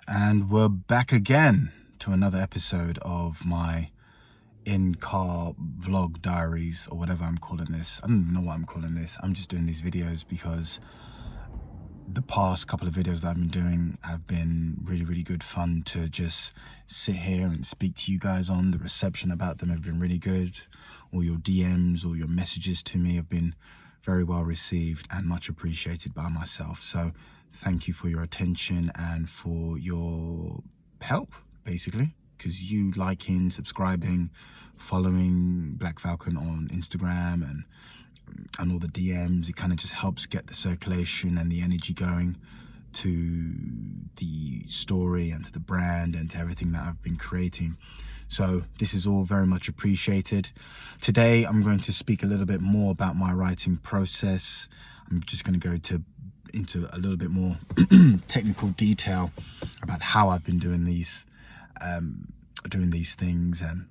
And we're back again to another episode of my in-car vlog diaries, or whatever I'm calling this. I don't even know what I'm calling this. I'm just doing these videos because the past couple of videos that I've been doing have been really good fun to just sit here and speak to you guys on. The reception about them have been really good. All your DMs, all your messages to me have been very well received and much appreciated by myself. So thank you for your attention and for your help, basically, because you liking, subscribing, following Blaque Falcon on Instagram and all the DMs, it kind of just helps get the circulation and the energy going to the story and to the brand and to everything that I've been creating. So this is all very much appreciated. Today I'm going to speak a little bit more about my writing process. I'm just going to go into a little bit more technical detail about how I've been doing these things and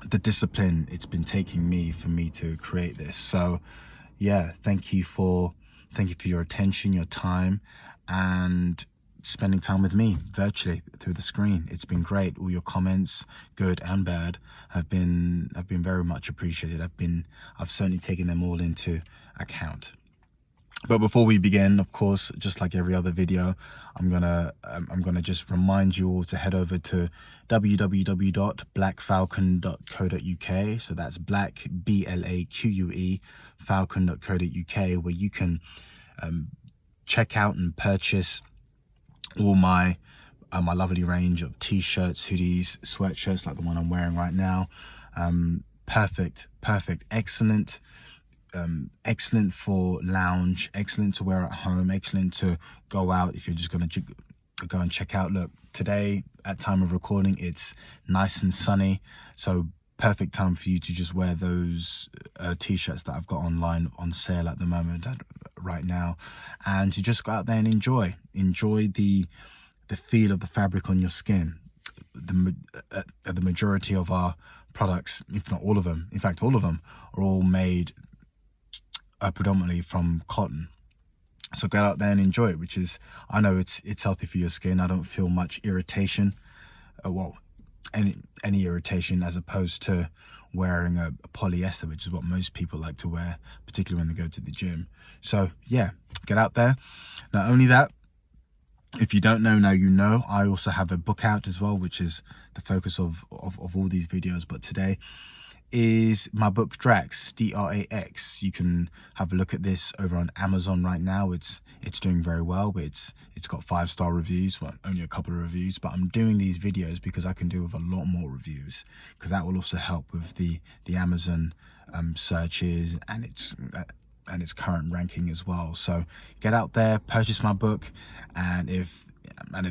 the discipline it's been taking for me to create this. So yeah, thank you for your attention, your time, and spending time with me virtually through the screen. It's been great. All your comments, good and bad, have been very much appreciated. I've certainly taken them all into account. But before we begin, of course, just like every other video, I'm gonna just remind you all to head over to www.blaquefalcon.co.uk. So that's Blaque, BLAQUE, falcon.co.uk, where you can check out and purchase all my lovely range of t-shirts, hoodies, sweatshirts like the one I'm wearing right now. Perfect, excellent. Excellent for lounge, excellent to wear at home, excellent to go out if you're just going to go and check out. Look, today at time of recording it's nice and sunny, so perfect time for you to just wear those t-shirts that I've got online on sale at the moment right now, and to just go out there and enjoy the feel of the fabric on your skin. The majority of our products, if not all of them, in fact all of them, are all made predominantly from cotton. So get out there and enjoy it, which is, I know it's healthy for your skin. I don't feel much irritation, any irritation, as opposed to wearing a polyester, which is what most people like to wear, particularly when they go to the gym. So yeah, get out there. Not only that, if you don't know, now you know, I also have a book out as well, which is the focus of all these videos. But today is my book DRAX, DRAX. You can have a look at this over on Amazon right now. It's doing very well. It's got 5-star reviews, well, only a couple of reviews, but I'm doing these videos because I can do with a lot more reviews, because that will also help with the Amazon searches and its current ranking as well. So get out there, purchase my book, and if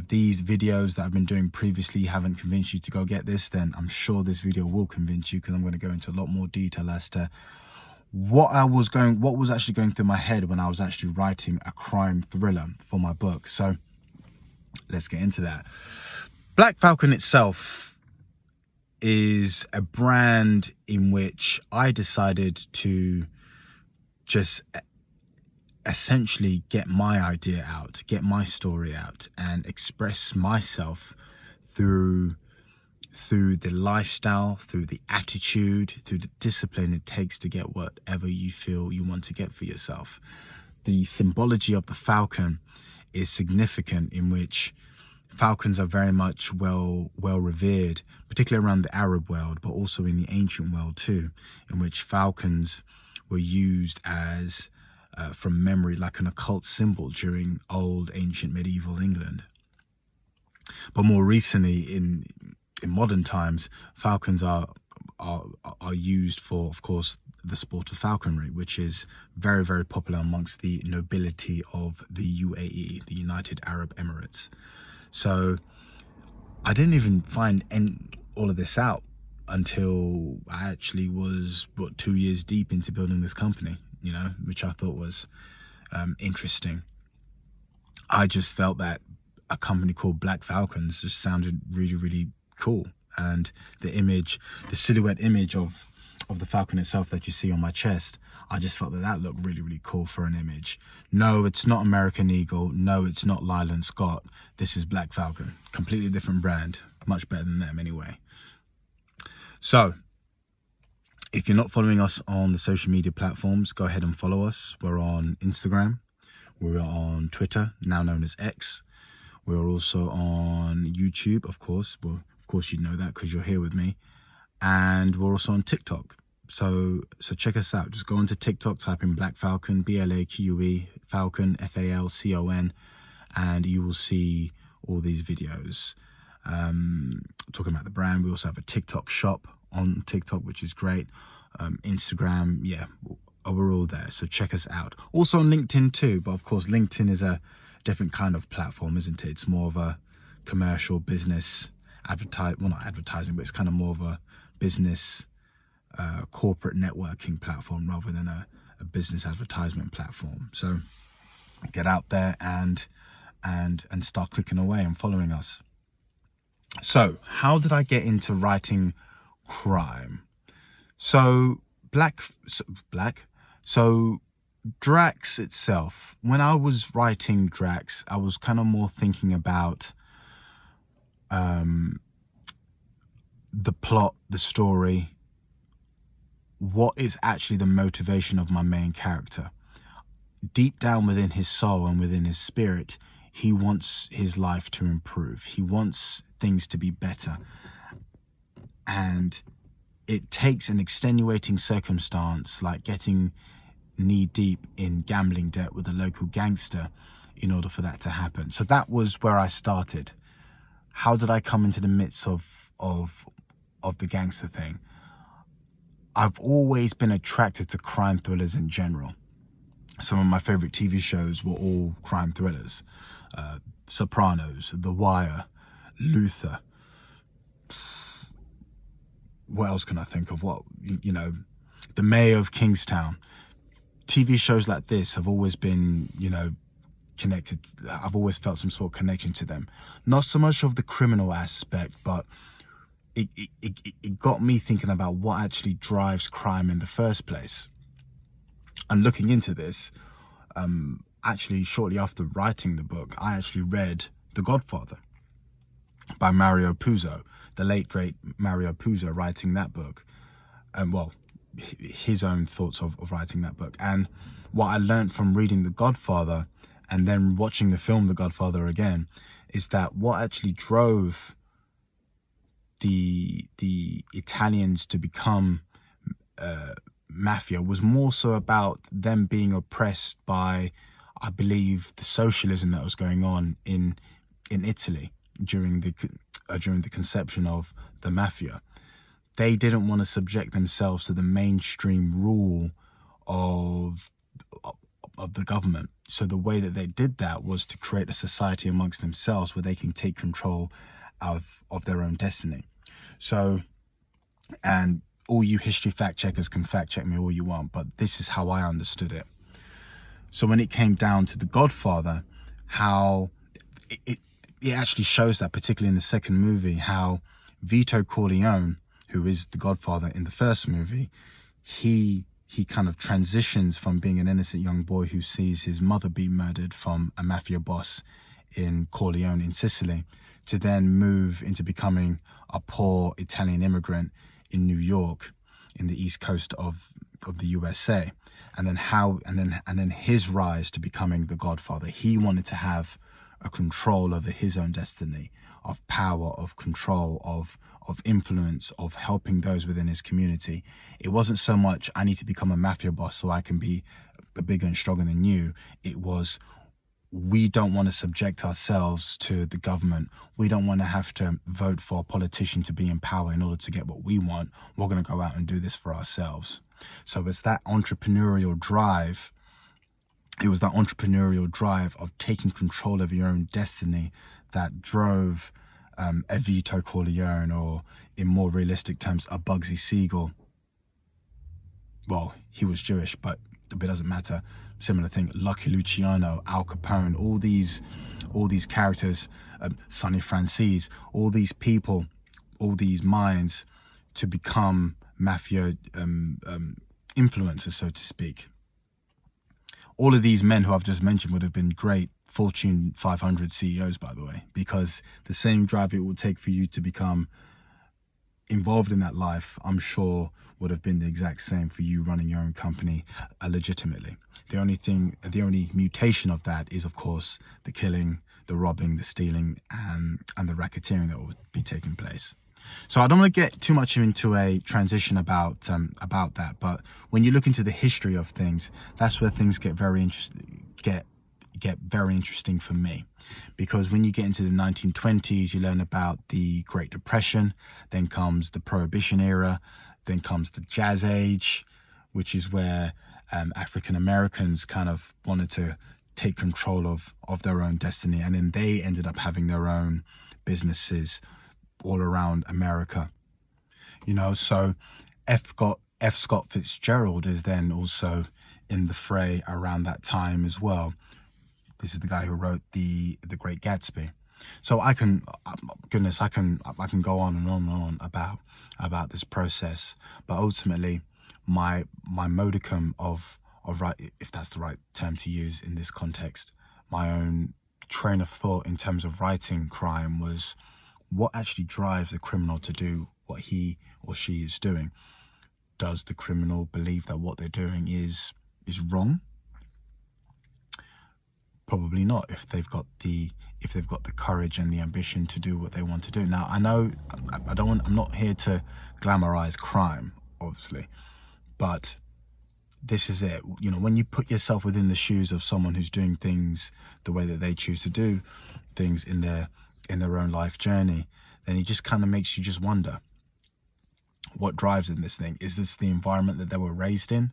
these videos that I've been doing previously haven't convinced you to go get this, then I'm sure this video will convince you, because I'm going to go into a lot more detail as to what was actually going through my head when I was actually writing a crime thriller for my book. So let's get into that. Blaque Falcon itself is a brand in which I decided to just essentially get my idea out, get my story out, and express myself through the lifestyle, through the attitude, through the discipline it takes to get whatever you feel you want to get for yourself. The symbology of the falcon is significant, in which falcons are very much well revered, particularly around the Arab world, but also in the ancient world too, in which falcons were used as from memory like an occult symbol during old ancient medieval England. But more recently, in modern times, falcons are used for, of course, the sport of falconry, which is very popular amongst the nobility of the UAE, the United Arab Emirates. So I didn't even find all of this out until I actually was 2 years deep into building this company, which I thought was interesting. I just felt that a company called Blaque Falcons just sounded really cool, and the silhouette image of the Falcon itself that you see on my chest, I just felt that that looked really, really cool for an image. No, it's not American Eagle. No, it's not Lyland Scott. This is Blaque Falcon. Completely different brand. Much better than them anyway. So, if you're not following us on the social media platforms, go ahead and follow us. We're on Instagram. We're on Twitter, now known as X. We're also on YouTube, of course. Well, of course you know that because you're here with me. And we're also on TikTok. So check us out. Just go onto TikTok, type in Blaque Falcon, BLAQUE, Falcon, FALCON, and you will see all these videos. Talking about the brand. We also have a TikTok shop on TikTok, which is great. Instagram, yeah, we're all there. So check us out. Also on LinkedIn too, but of course LinkedIn is a different kind of platform, isn't it? It's more of a commercial business not advertising, but it's kind of more of a business corporate networking platform rather than a business advertisement platform. So get out there and start clicking away and following us. So how did I get into writing crime? So DRAX itself, when I was writing DRAX, I was kind of more thinking about the plot, the story, what is actually the motivation of my main character. Deep down within his soul and within his spirit, he wants his life to improve. He wants things to be better. And it takes an extenuating circumstance like getting knee deep in gambling debt with a local gangster in order for that to happen. So that was where I started. How did I come into the midst of the gangster thing? I've always been attracted to crime thrillers in general. Some of my favorite TV shows were all crime thrillers. Sopranos, The Wire, Luther. What else can I think of? The Mayor of Kingstown. TV shows like this have always been, connected. I've always felt some sort of connection to them. Not so much of the criminal aspect, but it got me thinking about what actually drives crime in the first place. And looking into this, actually shortly after writing the book, I actually read The Godfather by Mario Puzo, the late great Mario Puzo, writing that book. His own thoughts of writing that book. And what I learned from reading The Godfather and then watching the film The Godfather again is that what actually drove the Italians to become mafia was more so about them being oppressed by, I believe, the socialism that was going on in Italy during the conception of the mafia. They didn't want to subject themselves to the mainstream rule of the government. So the way that they did that was to create a society amongst themselves where they can take control of their own destiny. So, and all you history fact checkers can fact check me all you want, but this is how I understood it. So when it came down to The Godfather, how it actually shows that, particularly in the second movie, how Vito Corleone, who is the Godfather in the first movie, he kind of transitions from being an innocent young boy who sees his mother be murdered from a mafia boss in Corleone in Sicily, to then move into becoming a poor Italian immigrant in New York, in the East Coast of the USA, and then his rise to becoming the Godfather. He wanted to have a control over his own destiny, of power, of control, of influence, of helping those within his community. It wasn't so much, I need to become a mafia boss so I can be bigger and stronger than you. It was, we don't want to subject ourselves to the government. We don't want to have to vote for a politician to be in power in order to get what we want. We're going to go out and do this for ourselves. So it's that entrepreneurial drive. It was that entrepreneurial drive of taking control of your own destiny that drove a Vito Corleone, or in more realistic terms, a Bugsy Siegel. Well, he was Jewish, but it doesn't matter. Similar thing, Lucky Luciano, Al Capone, all these characters, Sonny Franzese, all these people, all these minds, to become mafia influencers, so to speak. All of these men who I've just mentioned would have been great Fortune 500 CEOs, by the way, because the same drive it will take for you to become involved in that life, I'm sure would have been the exact same for you running your own company legitimately. The only mutation of that is, of course, the killing, the robbing, the stealing, and the racketeering that will be taking place. So I don't want to get too much into a transition about that, but when you look into the history of things, that's where things get very interesting. Get very interesting for me, because when you get into the 1920s, you learn about the Great Depression, then comes the Prohibition era, then comes the Jazz Age, which is where African Americans kind of wanted to take control of their own destiny, and then they ended up having their own businesses all around America. So F. Scott Fitzgerald is then also in the fray around that time as well. This is the guy who wrote the Great Gatsby. So I can go on and on and on about this process, but ultimately my modicum of right, if that's the right term to use in this context, my own train of thought in terms of writing crime was, what actually drives the criminal to do what he or she is doing? Does the criminal believe that what they're doing is wrong? Probably not, if they've got the courage and the ambition to do what they want to do. Now, I know I'm not here to glamorize crime, obviously, but this is it. When you put yourself within the shoes of someone who's doing things the way that they choose to do things in their own life journey, then it just kind of makes you just wonder, what drives in this thing? Is this the environment that they were raised in?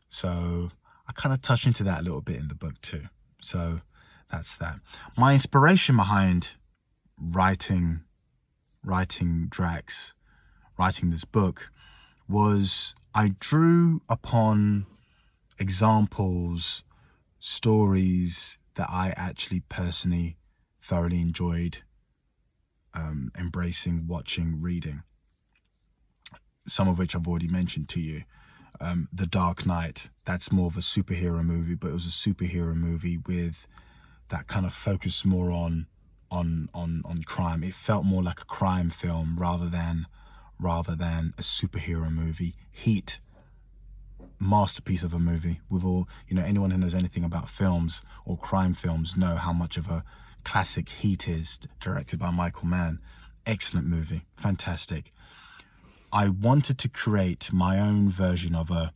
So I kind of touch into that a little bit in the book too. So that's that. My inspiration behind writing DRAX, writing this book, was I drew upon examples, stories that I actually personally thoroughly enjoyed embracing, watching, reading. Some of which I've already mentioned to you. The Dark Knight, that's more of a superhero movie, but it was a superhero movie with that kind of focus more on crime. It felt more like a crime film rather than a superhero movie. Heat, masterpiece of a movie. With all, anyone who knows anything about films or crime films know how much of a classic Heat is, directed by Michael Mann. Excellent movie, fantastic. I wanted to create my own version of a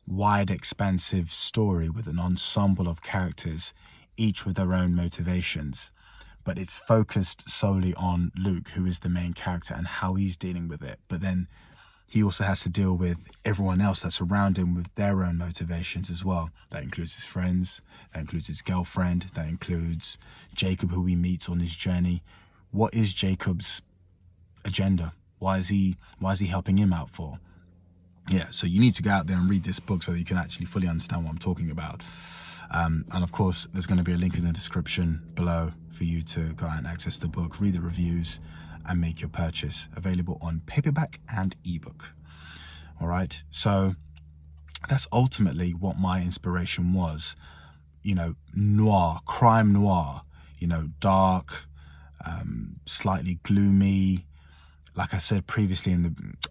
wide, expansive story with an ensemble of characters, each with their own motivations. But it's focused solely on Luke, who is the main character, and how he's dealing with it. But then he also has to deal with everyone else that's around him with their own motivations as well. That includes his friends, that includes his girlfriend, that includes Jacob, who he meets on his journey. What is Jacob's agenda? Why is he helping him out for? Yeah, so you need to go out there and read this book so that you can actually fully understand what I'm talking about. And of course, there's going to be a link in the description below for you to go out and access the book, read the reviews, and make your purchase. Available on paperback and ebook. All right, so that's ultimately what my inspiration was. Noir, crime noir. Dark, slightly gloomy. Like I said previously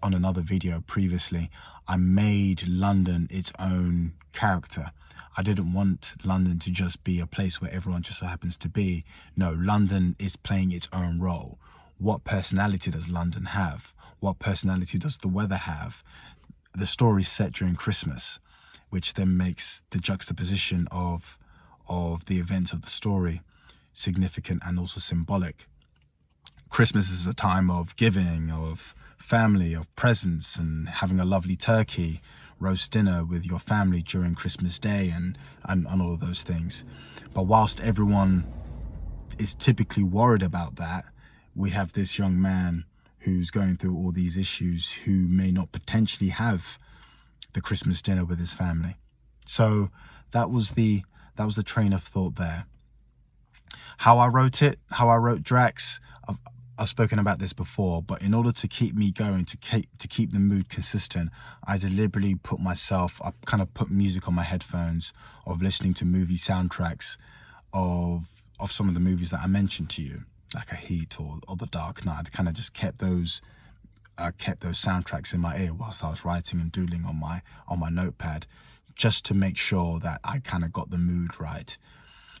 on another video previously, I made London its own character. I didn't want London to just be a place where everyone just so happens to be. No, London is playing its own role. What personality does London have? What personality does the weather have? The story's set during Christmas, which then makes the juxtaposition of the events of the story significant and also symbolic. Christmas is a time of giving, of family, of presents, and having a lovely turkey, roast dinner with your family during Christmas Day and all of those things. But whilst everyone is typically worried about that, we have this young man who's going through all these issues who may not potentially have the Christmas dinner with his family. So that was the train of thought there. How I wrote DRAX, I've spoken about this before, but in order to keep me going, to keep the mood consistent, I deliberately I kind of put music on my headphones of listening to movie soundtracks of some of the movies that I mentioned to you, like a Heat or The Dark Knight. I kind of just kept those soundtracks in my ear whilst I was writing and doodling on my notepad, just to make sure that I kind of got the mood right.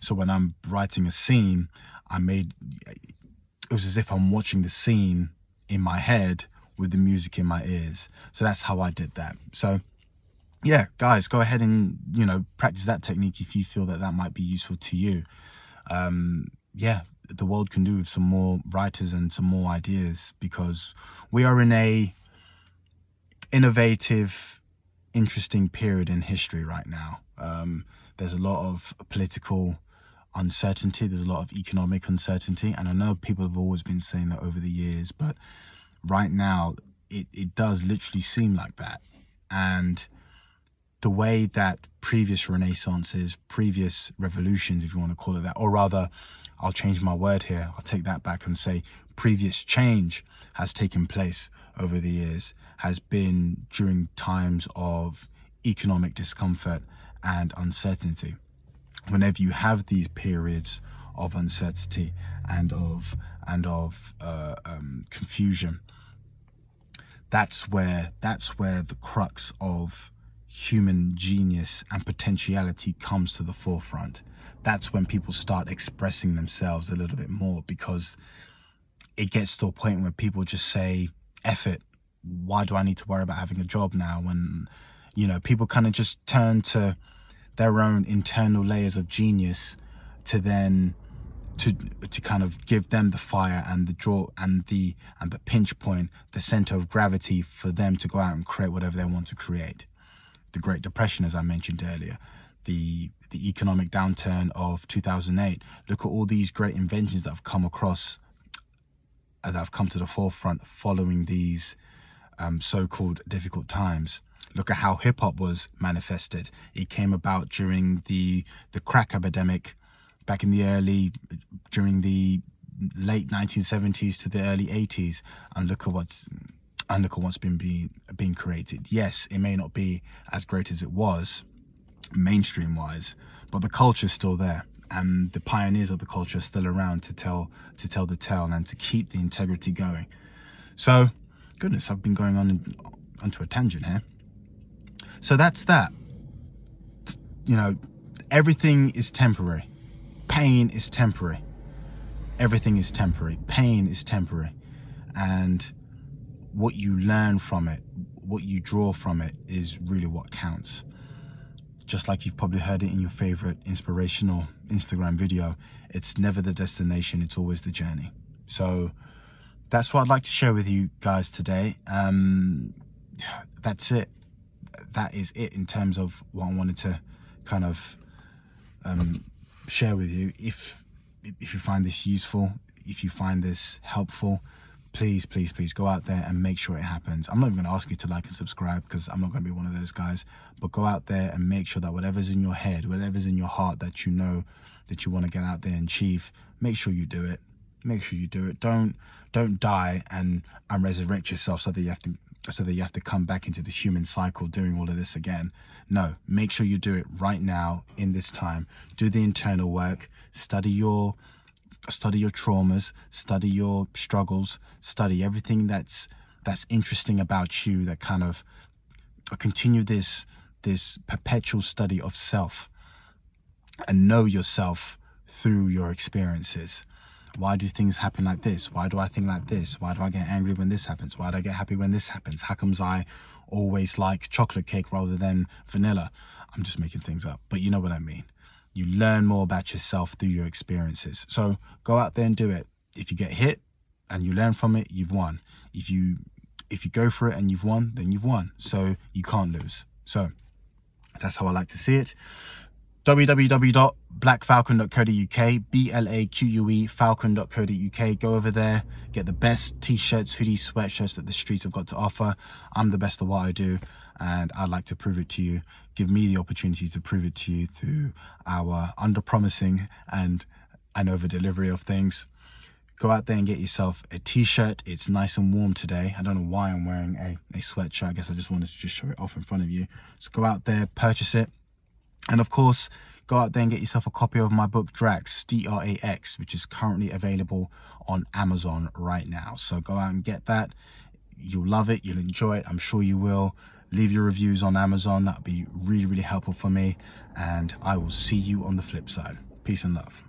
So when I'm writing a scene, it was as if I'm watching the scene in my head with the music in my ears. So that's how I did that. So yeah, guys, go ahead and, practice that technique if you feel that might be useful to you. Yeah, the world can do with some more writers and some more ideas, because we are in a innovative, interesting period in history right now. There's a lot of political uncertainty, there's a lot of economic uncertainty, and I know people have always been saying that over the years, but right now it does literally seem like that. And the way that previous renaissances, previous revolutions, if you want to call it that, or rather, I'll change my word here, I'll take that back and say previous change has taken place over the years, has been during times of economic discomfort and uncertainty. Whenever you have these periods of uncertainty and of confusion, that's where the crux of human genius and potentiality comes to the forefront. That's when people start expressing themselves a little bit more, because it gets to a point where people just say, F it, why do I need to worry about having a job now? When, people kind of just turn to their own internal layers of genius to kind of give them the fire and the draw and the pinch point, the center of gravity for them to go out and create whatever they want to create. The Great Depression, as I mentioned earlier, the economic downturn of 2008. Look at all these great inventions that have come across, that have come to the forefront following these so-called difficult times. Look at how hip-hop was manifested. It came about during the crack epidemic back in during the late 1970s to the early 80s, and look at what's been being created. Yes, it may not be as great as it was mainstream-wise, but the culture is still there, and the pioneers of the culture are still around to tell the tale and to keep the integrity going. So, goodness, I've been going onto a tangent here. So that's that. Everything is temporary. Pain is temporary. Everything is temporary. Pain is temporary. And what you learn from it, what you draw from it, is really what counts. Just like you've probably heard it in your favorite inspirational Instagram video, it's never the destination, it's always the journey. So that's what I'd like to share with you guys today. That's it. That is it in terms of what I wanted to kind of share with you. If you find this useful, if you find this helpful, please go out there and make sure it happens. I'm not even going to ask you to like and subscribe, because I'm not going to be one of those guys, but go out there and make sure that whatever's in your head, whatever's in your heart that you know that you want to get out there and achieve, make sure you do it. Make sure you do it. Don't die and resurrect yourself so that you have to come back into the human cycle doing all of this again. No, make sure you do it right now in this time. Do the internal work, study your traumas, study your struggles, study everything that's interesting about you, that kind of continue this perpetual study of self, and know yourself through your experiences. Why do things happen like this? Why do I think like this? Why do I get angry when this happens? Why do I get happy when this happens? How comes I always like chocolate cake rather than vanilla? I'm just making things up, but you know what I mean. You learn more about yourself through your experiences. So go out there and do it. If you get hit and you learn from it, you've won. If you go for it and you've won, then you've won. So you can't lose. So that's how I like to see it. www.blaquefalcon.co.uk, BLAQUE falcon.co.uk. Go over there, get the best t-shirts, hoodies, sweatshirts that the streets have got to offer. I'm the best at what I do, and I'd like to prove it to you. Give me the opportunity to prove it to you through our under-promising and over-delivery of things. go out there and get yourself a t-shirt. It's nice and warm today. I don't know why I'm wearing a sweatshirt. I guess I just wanted to just show it off in front of you. So go out there, purchase it. And of course, go out there and get yourself a copy of my book, DRAX, D-R-A-X, which is currently available on Amazon right now. So go out and get that. You'll love it. You'll enjoy it. I'm sure you will. Leave your reviews on Amazon. That would be really, really helpful for me. And I will see you on the flip side. Peace and love.